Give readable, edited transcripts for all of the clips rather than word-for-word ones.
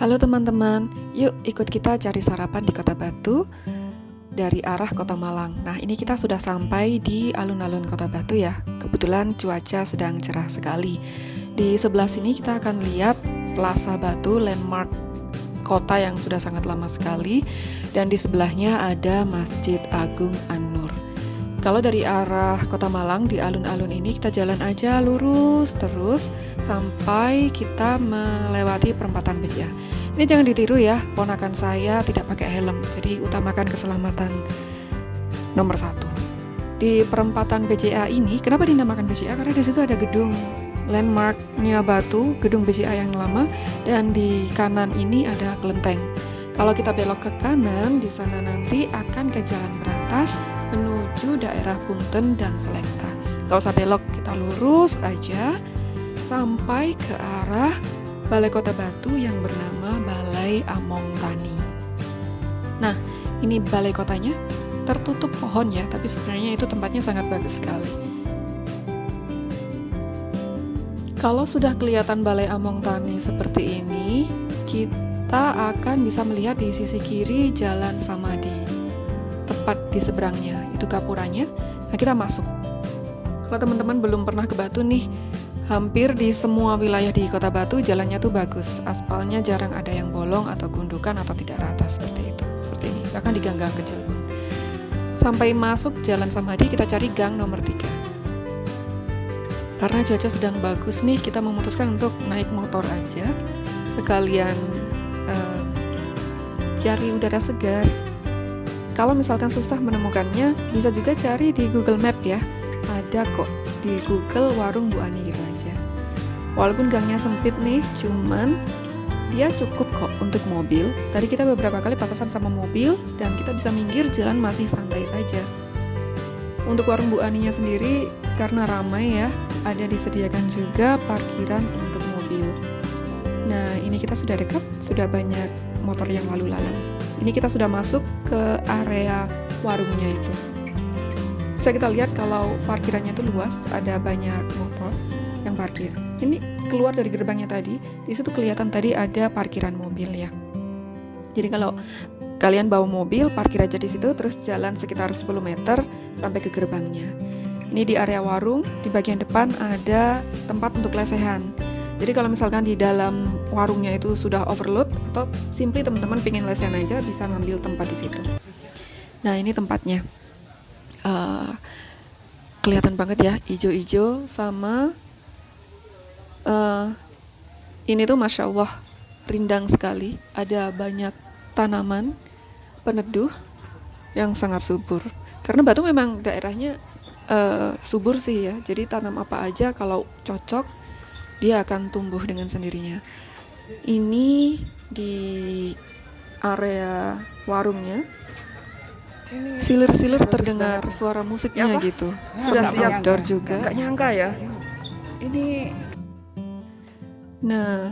Halo teman-teman, yuk ikut kita cari sarapan di Kota Batu dari arah Kota Malang. Nah, ini kita sudah sampai di alun-alun Kota Batu ya. Kebetulan cuaca sedang cerah sekali. Di sebelah sini kita akan lihat Plaza Batu, landmark kota yang sudah sangat lama sekali. Dan di sebelahnya ada Masjid Agung An-Nur. Kalau dari arah Kota Malang di alun-alun ini kita jalan aja lurus terus sampai kita melewati perempatan BCA. Ini jangan ditiru ya, ponakan saya tidak pakai helm, jadi utamakan keselamatan nomor 1. Di perempatan BCA ini, kenapa dinamakan BCA? Karena di situ ada gedung landmarknya Batu, gedung BCA yang lama, dan di kanan ini ada kelenteng. Kalau kita belok ke kanan, di sana nanti akan ke Jalan Berantas menuju daerah Punten dan Selekta. Gak usah belok, kita lurus aja sampai ke arah Balai Kota Batu yang bernama Balai Among Tani. Nah, ini balai kotanya tertutup pohon ya, tapi sebenarnya itu tempatnya sangat bagus sekali. Kalau sudah kelihatan Balai Among Tani seperti ini, kita akan bisa melihat di sisi kiri Jalan Samadhi. Tepat di seberangnya, itu gapuranya. Nah, kita masuk. Kalau teman-teman belum pernah ke Batu nih, hampir di semua wilayah di Kota Batu jalannya tuh bagus. Aspalnya jarang ada yang bolong atau gundukan atau tidak rata seperti itu. Seperti ini, bahkan di gang-gang kecil pun. Sampai masuk Jalan Samadhi, kita cari gang nomor 3. Karena cuaca sedang bagus nih, kita memutuskan untuk naik motor aja. Sekalian cari udara segar. Kalau misalkan susah menemukannya, bisa juga cari di Google Map ya. Ada kok di Google warung Bu Ani gitu aja. Walaupun gangnya sempit nih, cuman dia cukup kok untuk mobil. Tadi kita beberapa kali papasan sama mobil dan kita bisa minggir, jalan masih santai saja. Untuk warung Bu Aninya sendiri karena ramai ya, ada disediakan juga parkiran untuk mobil. Nah, ini kita sudah dekat, sudah banyak motor yang lalu lalang. Ini kita sudah masuk ke area warungnya itu. Bisa kita lihat kalau parkirannya itu luas, ada banyak motor yang parkir. Ini keluar dari gerbangnya tadi, di situ kelihatan tadi ada parkiran mobil ya. Jadi kalau kalian bawa mobil, parkir aja di situ, terus jalan sekitar 10 meter sampai ke gerbangnya. Ini di area warung, di bagian depan ada tempat untuk lesehan. Jadi kalau misalkan di dalam warungnya itu sudah overload atau simply teman-teman pengen lesehan aja, bisa ngambil tempat di situ. Nah, ini tempatnya. Kelihatan banget ya, ijo-ijo sama ini tuh Masya Allah rindang sekali. Ada banyak tanaman peneduh yang sangat subur. Karena Batu memang daerahnya subur sih ya. Jadi tanam apa aja kalau cocok, dia akan tumbuh dengan sendirinya. Ini di area warungnya, silir-silir terdengar suara musiknya ya, gitu. Sudah outdoor juga. Gak nyangka ya. Ini. Nah,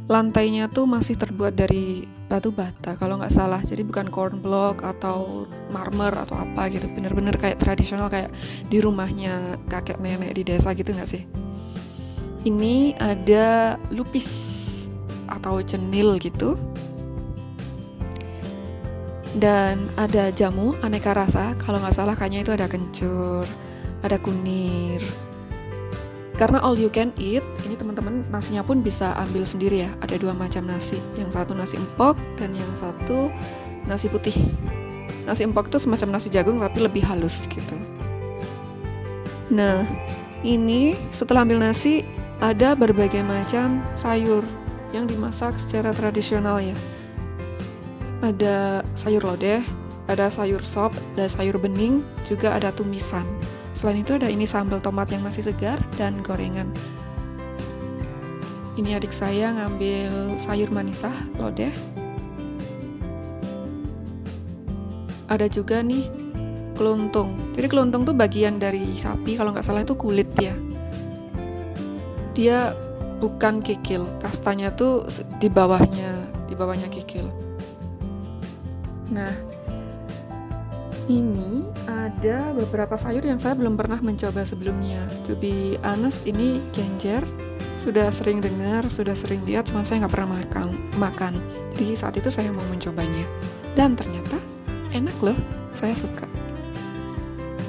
lantainya tuh masih terbuat dari batu bata kalau nggak salah. Jadi bukan corn block atau marmer atau apa gitu. Bener-bener kayak tradisional, kayak di rumahnya kakek nenek di desa gitu nggak sih? Ini ada lupis atau cenil gitu. Dan ada jamu aneka rasa, kalau nggak salah kayaknya itu ada kencur, ada kunir. Karena all you can eat, ini teman-teman nasinya pun bisa ambil sendiri ya. Ada 2 macam nasi, yang satu nasi empok dan yang satu nasi putih. Nasi empok itu semacam nasi jagung tapi lebih halus gitu. Nah, ini setelah ambil nasi, ada berbagai macam sayur yang dimasak secara tradisional ya. Ada sayur lodeh, ada sayur sop, ada sayur bening, juga ada tumisan. Selain itu ada ini sambal tomat yang masih segar dan gorengan. Ini adik saya ngambil sayur manisah lodeh. Ada juga nih keluntung. Jadi keluntung tuh bagian dari sapi, kalau nggak salah itu kulit ya. Dia bukan kikil, kastanya tuh di bawahnya kikil. Nah, ini ada beberapa sayur yang saya belum pernah mencoba sebelumnya. To be honest, ini genjer sudah sering dengar, sudah sering lihat, cuma saya nggak pernah makan. Jadi saat itu saya mau mencobanya. Dan ternyata enak loh, saya suka.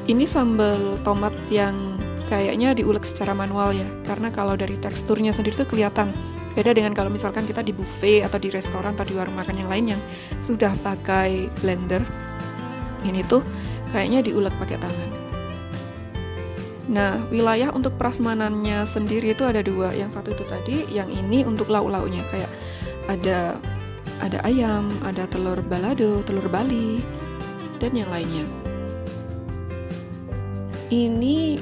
Ini sambal tomat yang kayaknya diulek secara manual ya, karena kalau dari teksturnya sendiri tuh kelihatan. Beda dengan kalau misalkan kita di buffet atau di restoran atau di warung makan yang lain yang sudah pakai blender. Ini tuh kayaknya diulek pakai tangan. Nah, wilayah untuk prasmanannya sendiri itu ada dua. Yang satu itu tadi, yang ini untuk lauk-lauknya kayak ada ayam, ada telur balado, telur Bali, dan yang lainnya. Ini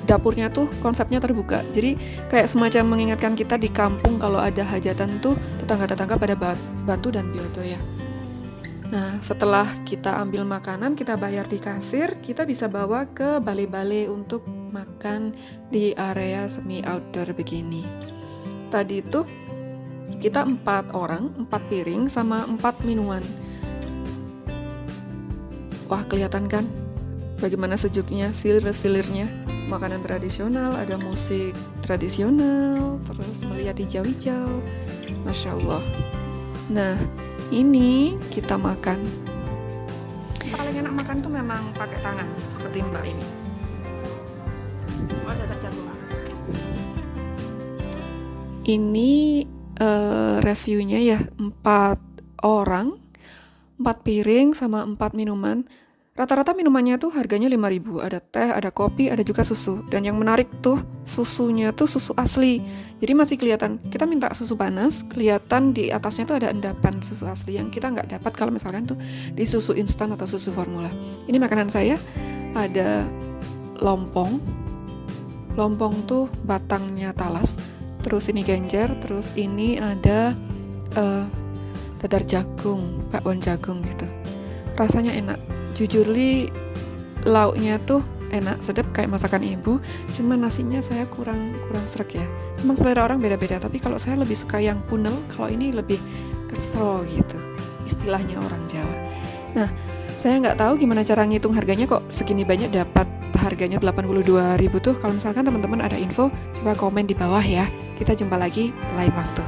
dapurnya tuh konsepnya terbuka. Jadi kayak semacam mengingatkan kita di kampung kalau ada hajatan tuh tetangga-tetangga pada bantu dan bioto ya. Nah, setelah kita ambil makanan, kita bayar di kasir, kita bisa bawa ke balai-balai untuk makan di area semi outdoor begini. Tadi itu kita 4 orang, 4 piring sama 4 minuman. Wah, kelihatan kan bagaimana sejuknya, silir-silirnya. Makanan tradisional, ada musik tradisional, terus melihat hijau-hijau. Masya Allah. Nah, ini kita makan. Paling enak makan tuh memang pakai tangan seperti Mbak ini. Oh, ada jagung. Ini reviewnya ya, 4 orang, 4 piring sama 4 minuman. Rata-rata minumannya tuh harganya 5.000. Ada teh, ada kopi, ada juga susu. Dan yang menarik tuh susunya tuh susu asli. Jadi masih kelihatan, kita minta susu panas, kelihatan di atasnya tuh ada endapan susu asli yang kita nggak dapat kalau misalkan tuh di susu instan atau susu formula. Ini makanan saya, ada lompong. Lompong tuh batangnya talas. Terus ini genjer, terus ini ada dadar jagung, bakwan jagung gitu. Rasanya enak. Jujur li, lauknya tuh enak, sedap kayak masakan ibu. Cuma nasinya saya kurang srek ya. Memang selera orang beda-beda, tapi kalau saya lebih suka yang punel, kalau ini lebih kesel gitu, istilahnya orang Jawa. Nah, saya nggak tahu gimana cara ngitung harganya kok segini banyak dapat harganya 82.000 tuh. Kalau misalkan teman-teman ada info, coba komen di bawah ya. Kita jumpa lagi lain waktu.